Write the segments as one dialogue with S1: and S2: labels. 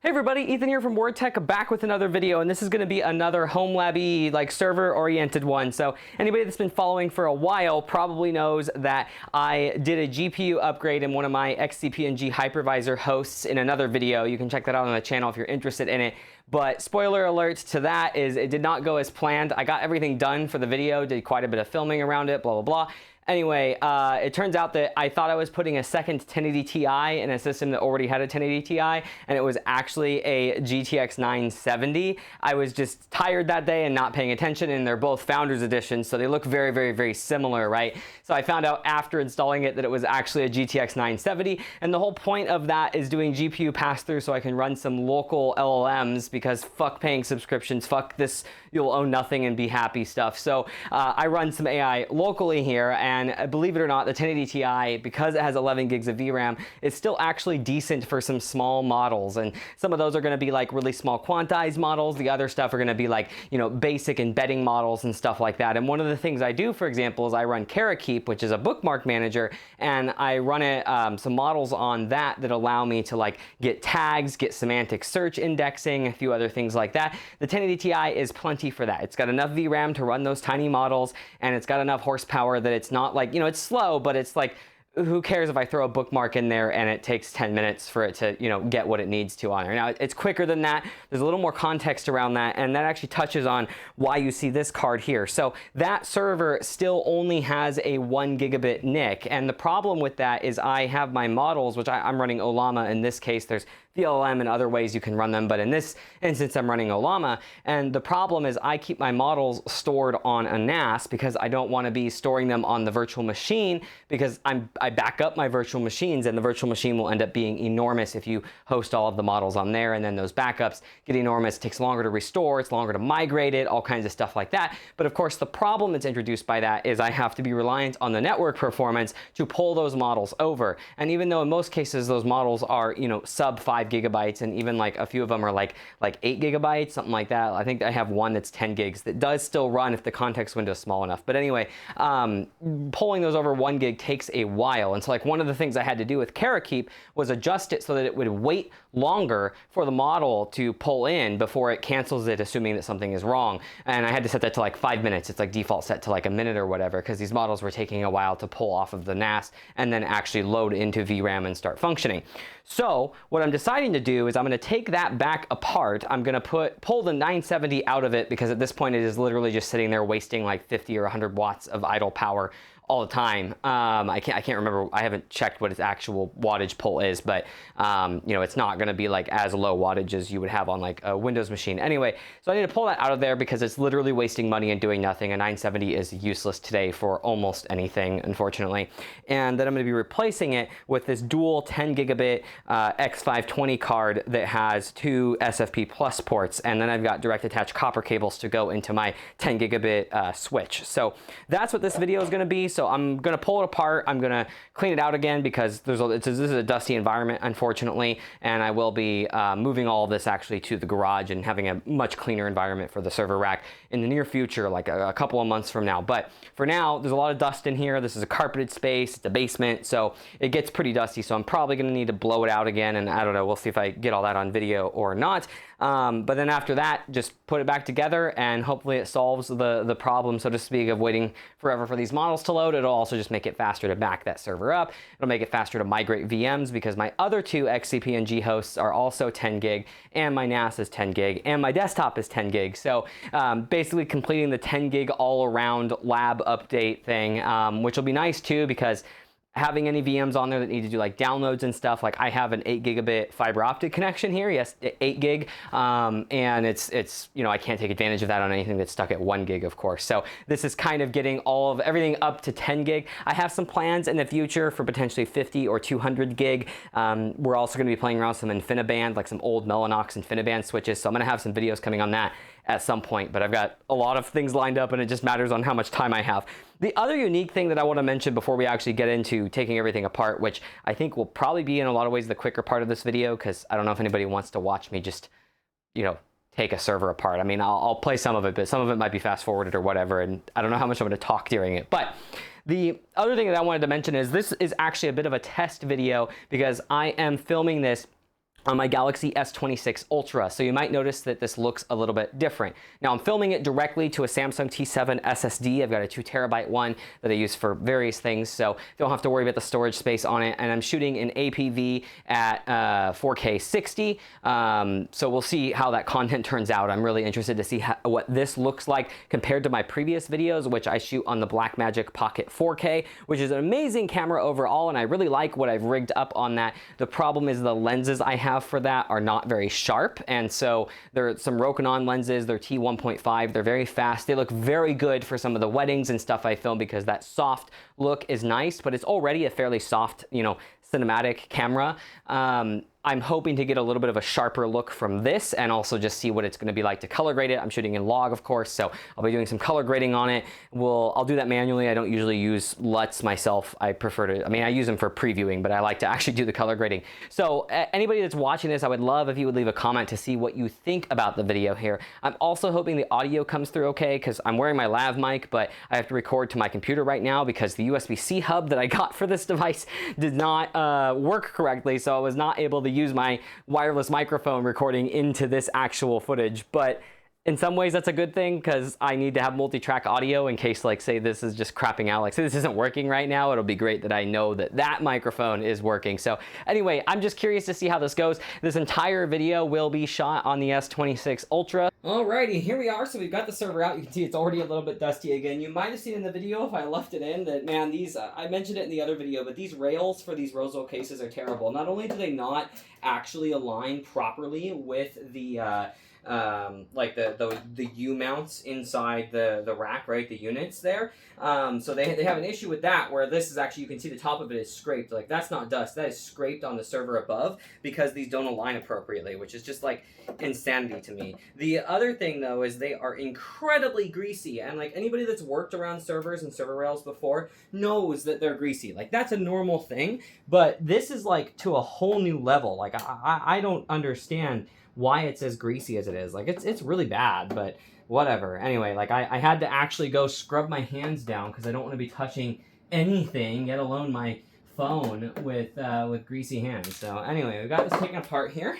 S1: Hey everybody, Ethan here from WordTech, back with another video, and this is going to be another homelabby, like server-oriented one. So anybody that's been following for a while probably knows that I did a GPU upgrade in one of my XCP-ng hypervisor hosts in another video. You can check that out on the channel if you're interested in it. But spoiler alert to that is it did not go as planned. I got everything done for the video, did quite a bit of filming around it, blah, blah, blah. Anyway, it turns out that I thought I was putting a second 1080 Ti in a system that already had a 1080 Ti, and it was actually a GTX 970. I was just tired that day and not paying attention, and they're both Founders Editions, so they look very, very, very similar, right? So I found out after installing it that it was actually a GTX 970, and the whole point of that is doing GPU pass-through so I can run some local LLMs, because fuck paying subscriptions, fuck this you'll own nothing and be happy stuff. So I run some AI locally here, and believe it or not, the 1080 Ti, because it has 11 gigs of VRAM, is still actually decent for some small models. And some of those are going to be like really small quantized models. The other stuff are going to be like, you know, basic embedding models and stuff like that. And one of the things I do, for example, is I run Keep, which is a bookmark manager, and I run it some models on that allow me to like get tags, get semantic search indexing, a few other things like that. The 1080 Ti is plenty for that. It's got enough VRAM to run those tiny models, and it's got enough horsepower that it's not like, you know, it's slow, but it's like, who cares if I throw a bookmark in there and it takes 10 minutes for it to, you know, get what it needs to on there. Now, it's quicker than that. There's a little more context around that, and that actually touches on why you see this card here. So that server still only has a 1 gigabit NIC, and the problem with that is I have my models, which I'm running Ollama in this case. There's VLM and other ways you can run them, but in this instance I'm running Ollama, and the problem is I keep my models stored on a NAS because I don't want to be storing them on the virtual machine, because I back up my virtual machines, and the virtual machine will end up being enormous if you host all of the models on there, and then those backups get enormous. It takes longer to restore, it's longer to migrate it, all kinds of stuff like that. But of course the problem that's introduced by that is I have to be reliant on the network performance to pull those models over. And even though in most cases those models are, you know, sub 5 gigabytes, and even like a few of them are like 8 gigabytes, something like that. I think I have one that's 10 gigs that does still run if the context window is small enough. But anyway, pulling those over 1 gig takes a while. And so like one of the things I had to do with Keep was adjust it so that it would wait longer for the model to pull in before it cancels it, assuming that something is wrong. And I had to set that to like 5 minutes. It's like default set to like a minute or whatever, because these models were taking a while to pull off of the NAS and then actually load into VRAM and start functioning. So what I'm deciding to do is I'm going to take that back apart. I'm going to pull the 970 out of it, because at this point it is literally just sitting there wasting like 50 or 100 watts of idle power all the time. I can't remember. I haven't checked what its actual wattage pull is, but you know, it's not going to be like as low wattage as you would have on like a Windows machine. Anyway, so I need to pull that out of there because it's literally wasting money and doing nothing. A 970 is useless today for almost anything, unfortunately. And then I'm going to be replacing it with this dual 10 gigabit X520 card that has 2 SFP Plus ports, and then I've got direct attached copper cables to go into my 10 gigabit switch. So that's what this video is going to be. So I'm going to pull it apart. I'm going to clean it out again, because this is a dusty environment, unfortunately, and I will be moving all of this actually to the garage and having a much cleaner environment for the server rack in the near future, like a couple of months from now. But for now, there's a lot of dust in here. This is a carpeted space. It's a basement, so it gets pretty dusty. So I'm probably going to need to blow it out again, and I don't know. We'll see if I get all that on video or not. But then after that, just put it back together, and hopefully it solves the problem, so to speak, of waiting forever for these models to load. It'll also just make it faster to back that server up. It'll make it faster to migrate VMs, because my other 2 XCP-ng hosts are also 10 gig, and my NAS is 10 gig, and my desktop is 10 gig. So basically completing the 10 gig all-around lab update thing, which will be nice too, because having any VMs on there that need to do like downloads and stuff, like I have an 8 gigabit fiber optic connection here, yes, 8 gig, and it's you know, I can't take advantage of that on anything that's stuck at 1 gig, of course. So this is kind of getting everything up to 10 gig. I have some plans in the future for potentially 50 or 200 gig. We're also going to be playing around with some InfiniBand, like some old Mellanox InfiniBand switches, so I'm going to have some videos coming on that at some point, but I've got a lot of things lined up, and it just matters on how much time I have. The other unique thing that I want to mention before we actually get into taking everything apart, which I think will probably be in a lot of ways the quicker part of this video, because I don't know if anybody wants to watch me just, you know, take a server apart. I mean, I'll play some of it, but some of it might be fast forwarded or whatever, and I don't know how much I'm going to talk during it. But the other thing that I wanted to mention is this is actually a bit of a test video, because I am filming this on my Galaxy S26 Ultra, so you might notice that this looks a little bit different. Now I'm filming it directly to a Samsung T7 SSD. I've got a 2TB one that I use for various things, so don't have to worry about the storage space on it, and I'm shooting in APV at 4K 60, so we'll see how that content turns out. I'm really interested to see what this looks like compared to my previous videos, which I shoot on the Blackmagic Pocket 4K, which is an amazing camera overall, and I really like what I've rigged up on that. The problem is the lenses I have for that are not very sharp, and so there are some Rokinon lenses. They're T1.5. They're very fast. They look very good for some of the weddings and stuff I film because that soft look is nice, but it's already a fairly soft, you know, cinematic camera. I'm hoping to get a little bit of a sharper look from this and also just see what it's going to be like to color grade it. I'm shooting in log, of course, so I'll be doing some color grading on it. I'll do that manually. I don't usually use LUTs myself. I prefer to, I mean, I use them for previewing, but I like to actually do the color grading. So anybody that's watching this, I would love if you would leave a comment to see what you think about the video here. I'm also hoping the audio comes through okay because I'm wearing my lav mic, but I have to record to my computer right now because the USB-C hub that I got for this device did not work correctly, so I was not able to use my wireless microphone recording into this actual footage. But in some ways that's a good thing because I need to have multi-track audio in case, like, say this is just crapping out, like say this isn't working right now. It'll be great that I know that that microphone is working. So anyway, I'm just curious to see how this goes. This entire video will be shot on the S26 Ultra. Alrighty, here we are. So we've got the server out. You can see it's already a little bit dusty again. You might have seen in the video if I left it in that, man, these, I mentioned it in the other video, but these rails for these Roseau cases are terrible. Not only do they not actually align properly with the like the U mounts inside the rack, right? The units there. So they have an issue with that where this is actually, you can see the top of it is scraped. Like that's not dust, that is scraped on the server above because these don't align appropriately, which is just like insanity to me. The other thing though is they are incredibly greasy, and like anybody that's worked around servers and server rails before knows that they're greasy. Like that's a normal thing, but this is like to a whole new level. Like I don't understand why it's as greasy as it is. Like it's really bad, but whatever. Anyway, like I had to actually go scrub my hands down because I don't want to be touching anything, let alone my phone, with greasy hands. So anyway, we got this taken apart here.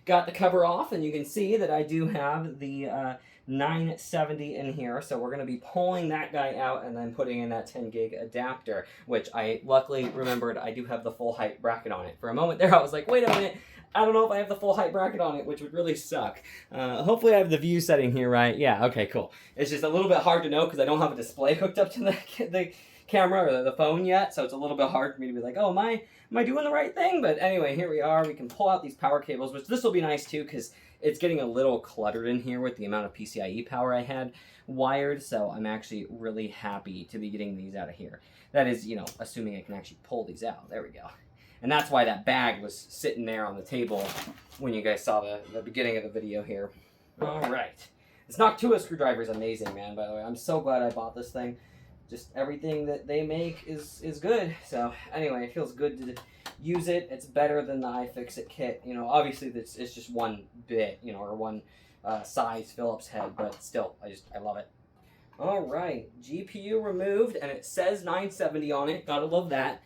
S1: Got the cover off, and you can see that I do have the 970 in here, so we're going to be pulling that guy out and then putting in that 10 gig adapter, which I luckily remembered I do have the full height bracket on it. For a moment there I was like, wait a minute, I don't know if I have the full height bracket on it, which would really suck. Hopefully I have the view setting here right. Yeah, okay, cool. It's just a little bit hard to know because I don't have a display hooked up to the camera or the phone yet, so it's a little bit hard for me to be like, oh, am I doing the right thing? But anyway, here we are. We can pull out these power cables, which this will be nice too because it's getting a little cluttered in here with the amount of PCIe power I had wired, so I'm actually really happy to be getting these out of here. That is, you know, assuming I can actually pull these out. There we go. And that's why that bag was sitting there on the table when you guys saw the beginning of the video here. All right. This Noctua screwdriver is amazing, man, by the way. I'm so glad I bought this thing. Just everything that they make is good. So anyway, it feels good to use it. It's better than the iFixit kit. You know, obviously it's just one bit, you know, or one size Phillips head, but still, I love it. All right, GPU removed, and it says 970 on it. Gotta love that.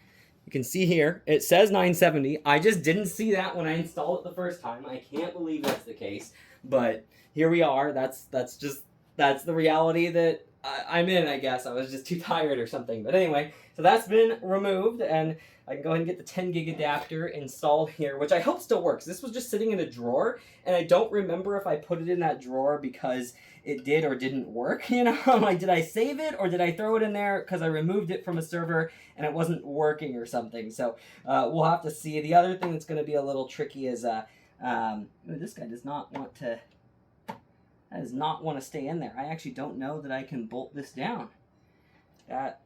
S1: You can see here, it says 970. I just didn't see that when I installed it the first time. I can't believe that's the case, but here we are. That's the reality that I'm in, I guess. I was just too tired or something. But anyway, so that's been removed, and I can go ahead and get the 10 gig adapter installed here, which I hope still works. This was just sitting in a drawer, and I don't remember if I put it in that drawer because it did or didn't work, you know? Like, did I save it, or did I throw it in there because I removed it from a server and it wasn't working or something? So we'll have to see. The other thing that's going to be a little tricky is this guy does not want to stay in there. I actually don't know that I can bolt this down. That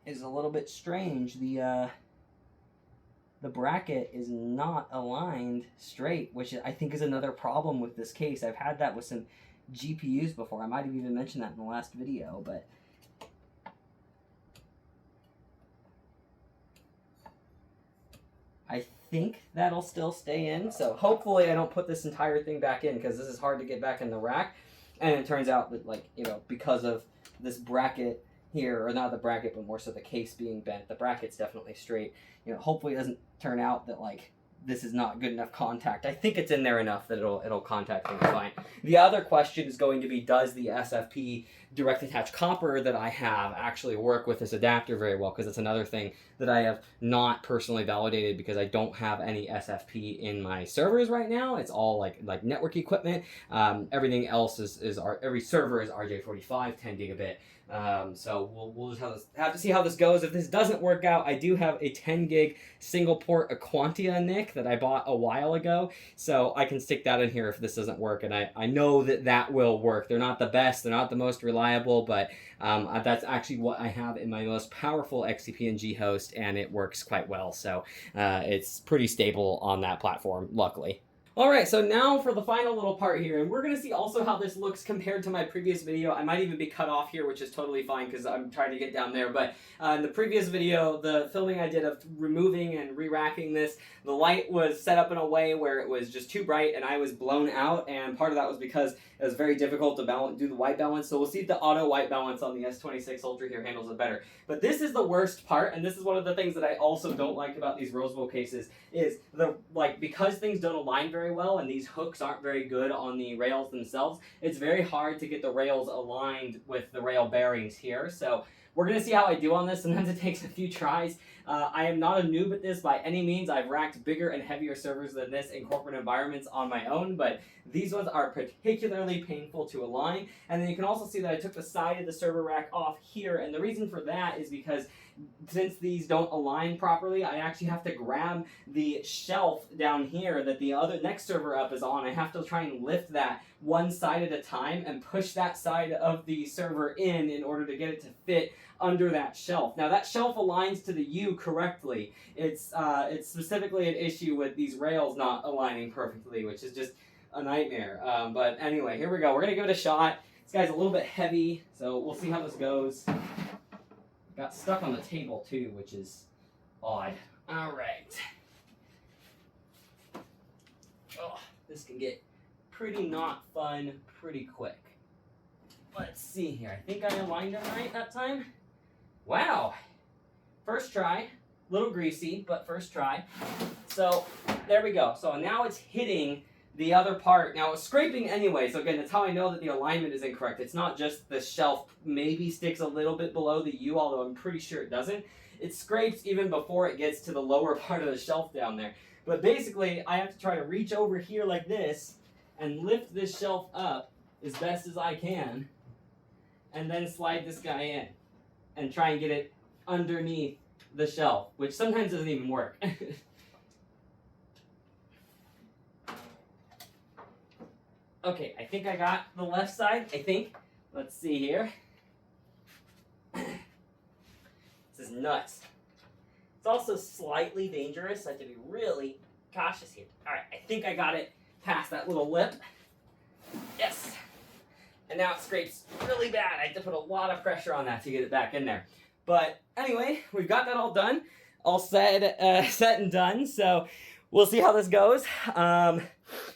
S1: is a little bit strange. The bracket is not aligned straight, which I think is another problem with this case. I've had that with some GPUs before. I might have even mentioned that in the last video, but I think that'll still stay in. So hopefully I don't put this entire thing back in because this is hard to get back in the rack. And it turns out that, like, you know, because of this bracket here, or not the bracket, but more so the case being bent, the bracket's definitely straight. You know, hopefully it doesn't turn out that, like, this is not good enough contact. I think it's in there enough that it'll contact things fine. The other question is going to be, does the SFP direct attach copper that I have actually work with this adapter very well? Because it's another thing that I have not personally validated, because I don't have any SFP in my servers right now. It's all like network equipment. Everything else every server is RJ45 10 gigabit. So we'll just have to see how this goes. If this doesn't work out, I do have a 10 gig single port Aquantia NIC that I bought a while ago, so I can stick that in here if this doesn't work, and I know that will work. They're not the best, they're not the most reliable, but that's actually what I have in my most powerful XCP-ng host, and it works quite well, so it's pretty stable on that platform, luckily. Alright, so now for the final little part here, and we're going to see also how this looks compared to my previous video. I might even be cut off here, which is totally fine because I'm trying to get down there, but in the previous video, the filming I did of removing and re-racking this, the light was set up in a way where it was just too bright and I was blown out, and part of that was because it was very difficult to do the white balance, so we'll see if the auto white balance on the S26 Ultra here handles it better. But this is the worst part, and this is one of the things that I also don't like about these Roseville cases, is because things don't align very well and these hooks aren't very good on the rails themselves, it's very hard to get the rails aligned with the rail bearings here. So we're going to see how I do on this. Sometimes it takes a few tries. I am not a noob at this by any means. I've racked bigger and heavier servers than this in corporate environments on my own, but these ones are particularly painful to align. And then you can also see that I took the side of the server rack off here, and the reason for that is because since these don't align properly, I actually have to grab the shelf down here that the next server up is on. I have to try and lift that one side at a time and push that side of the server in order to get it to fit under that shelf. Now that shelf aligns to the U correctly. It's specifically an issue with these rails not aligning perfectly, which is just a nightmare. But anyway, here we go. We're gonna give it a shot. This guy's a little bit heavy, so we'll see how this goes. Got stuck on the table too, which is odd. All right. Oh, this can get pretty not fun pretty quick. Let's see here. I think I aligned them right that time. Wow. First try. Little greasy, but first try. So there we go. So now it's hitting the other part. Now it's scraping anyway, so again, that's how I know that the alignment is incorrect. It's not just the shelf maybe sticks a little bit below the U, although I'm pretty sure it doesn't. It scrapes even before it gets to the lower part of the shelf down there. But basically, I have to try to reach over here like this and lift this shelf up as best as I can, and then slide this guy in and try and get it underneath the shelf, which sometimes doesn't even work. Okay, I think I got the left side, I think. Let's see here. This is nuts. It's also slightly dangerous. I have to be really cautious here. Alright, I think I got it past that little lip. Yes! And now it scrapes really bad. I have to put a lot of pressure on that to get it back in there. But anyway, we've got that all done. All set and done. So we'll see how this goes.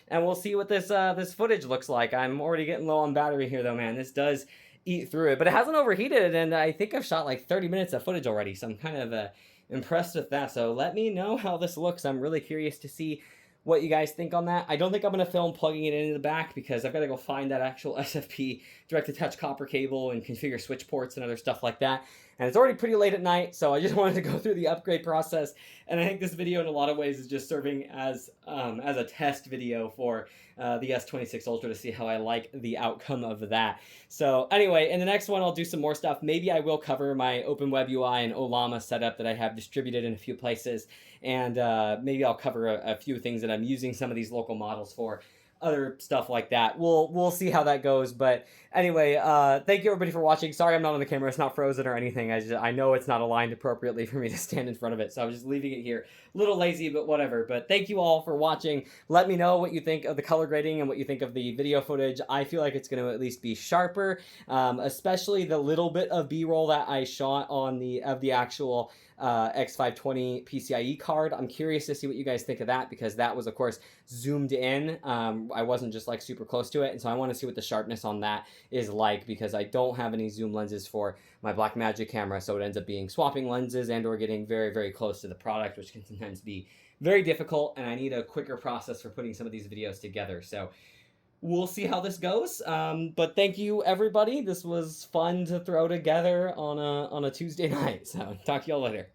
S1: And we'll see what this footage looks like. I'm already getting low on battery here though, man. This does eat through it. But it hasn't overheated, and I think I've shot like 30 minutes of footage already. So I'm kind of impressed with that. So let me know how this looks. I'm really curious to see what you guys think on that. I don't think I'm going to film plugging it into the back because I've got to go find that actual SFP direct attach copper cable and configure switch ports and other stuff like that. And it's already pretty late at night, so I just wanted to go through the upgrade process. And I think this video in a lot of ways is just serving as a test video for the S26 Ultra to see how I like the outcome of that. So anyway, in the next one, I'll do some more stuff. Maybe I will cover my OpenWeb UI and Ollama setup that I have distributed in a few places. And maybe I'll cover a few things that I'm using some of these local models for. Other stuff like that. We'll see how that goes. But anyway, thank you everybody for watching. Sorry I'm not on the camera. It's not frozen or anything. I know it's not aligned appropriately for me to stand in front of it, so I was just leaving it here. A little lazy, but whatever. But thank you all for watching. Let me know what you think of the color grading and what you think of the video footage. I feel like it's going to at least be sharper, especially the little bit of B-roll that I shot on the actual X520 PCIe card. I'm curious to see what you guys think of that, because that was of course zoomed in. I wasn't just like super close to it, and so I want to see what the sharpness on that is like, because I don't have any zoom lenses for my Blackmagic camera, so it ends up being swapping lenses and or getting very, very close to the product, which can sometimes be very difficult, and I need a quicker process for putting some of these videos together. So we'll see how this goes. But thank you, everybody. This was fun to throw together on a Tuesday night. So talk to y'all later.